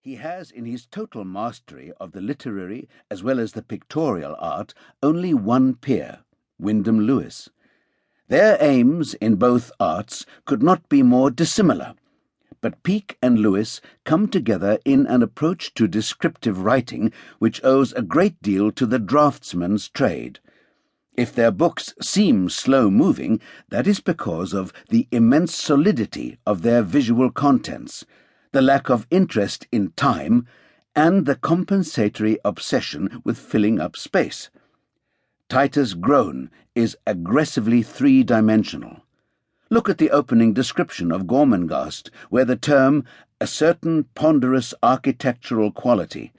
He has in his total mastery of the literary as well as the pictorial art only one peer, Wyndham Lewis. Their aims in both arts could not be more dissimilar, but Peake and Lewis come together in an approach to descriptive writing which owes a great deal to the draftsman's trade. If their books seem slow-moving, that is because of the immense solidity of their visual contents, the lack of interest in time, and the compensatory obsession with filling up space. Titus' Groan is aggressively three-dimensional. Look at the opening description of Gormenghast, where the term, a certain ponderous architectural quality,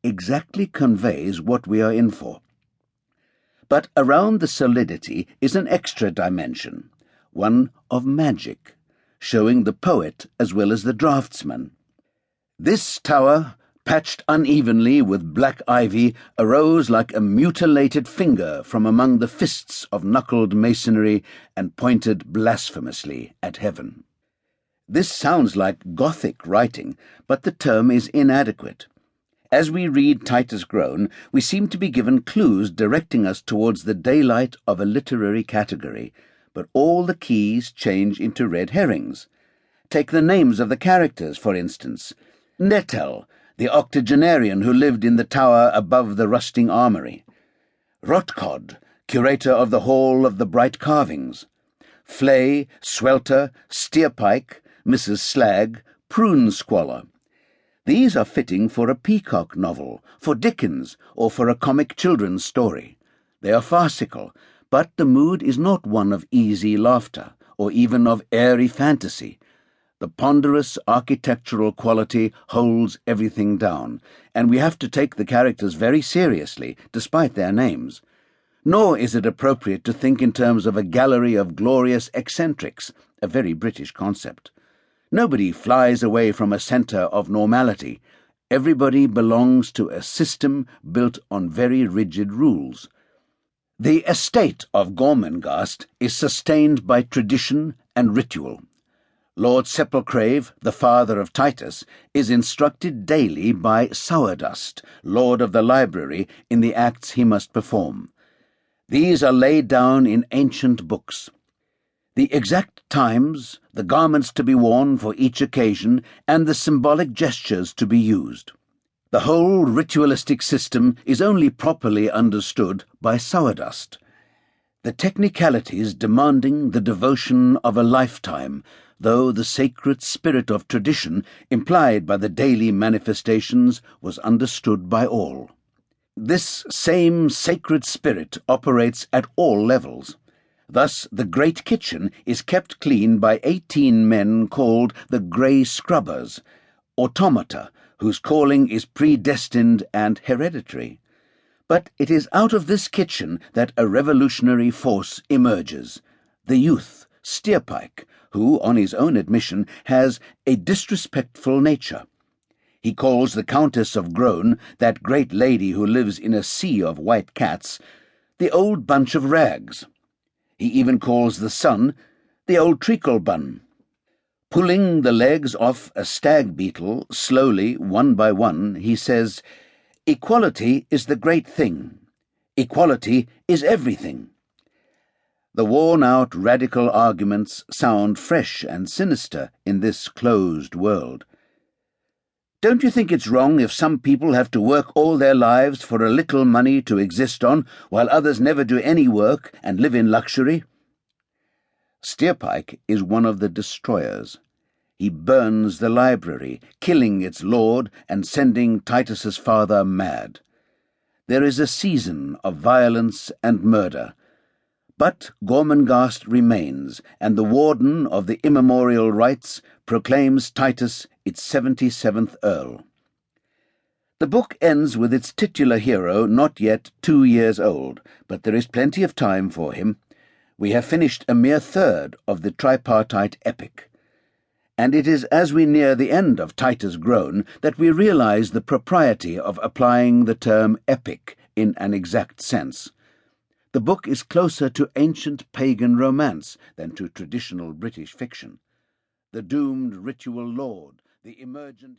exactly conveys what we are in for. But around the solidity is an extra dimension, one of magic, showing the poet as well as the draftsman. This tower, patched unevenly with black ivy, arose like a mutilated finger from among the fists of knuckled masonry and pointed blasphemously at heaven. This sounds like Gothic writing, but the term is inadequate. As we read Titus' Groan, we seem to be given clues directing us towards the daylight of a literary category, but all the keys change into red herrings. Take the names of the characters, for instance. Nettel, the octogenarian who lived in the tower above the rusting armoury. Rotcod, curator of the Hall of the Bright Carvings. Flay, Swelter, Steerpike, Mrs. Slag, Prune Squalor. These are fitting for a Peacock novel, for Dickens, or for a comic children's story. They are farcical, but the mood is not one of easy laughter, or even of airy fantasy. The ponderous architectural quality holds everything down, and we have to take the characters very seriously, despite their names. Nor is it appropriate to think in terms of a gallery of glorious eccentrics, a very British concept. Nobody flies away from a centre of normality. Everybody belongs to a system built on very rigid rules. The estate of Gormenghast is sustained by tradition and ritual. Lord Sepulchrave, the father of Titus, is instructed daily by Sourdust, Lord of the Library, in the acts he must perform. These are laid down in ancient books. The exact times, the garments to be worn for each occasion, and the symbolic gestures to be used. The whole ritualistic system is only properly understood by Sourdust. The technicalities demanding the devotion of a lifetime, though the sacred spirit of tradition implied by the daily manifestations was understood by all. This same sacred spirit operates at all levels. Thus the great kitchen is kept clean by 18 men called the Grey Scrubbers, automata, whose calling is predestined and hereditary. But it is out of this kitchen that a revolutionary force emerges, the youth, Steerpike, who, on his own admission, has a disrespectful nature. He calls the Countess of Groan, that great lady who lives in a sea of white cats, the old bunch of rags. He even calls the son the old treacle bun. Pulling the legs off a stag beetle, slowly, one by one, he says, "Equality is the great thing. Equality is everything." The worn-out radical arguments sound fresh and sinister in this closed world. Don't you think it's wrong if some people have to work all their lives for a little money to exist on, while others never do any work and live in luxury? Steerpike is one of the destroyers. He burns the library, killing its lord and sending Titus's father mad. There is a season of violence and murder. But Gormenghast remains, and the warden of the immemorial rights proclaims Titus its 77th Earl. The book ends with its titular hero not yet 2 years old, but there is plenty of time for him. We have finished a mere third of the tripartite epic. And it is as we near the end of Titus' Groan that we realize the propriety of applying the term epic in an exact sense. The book is closer to ancient pagan romance than to traditional British fiction. The doomed ritual lord, the emergent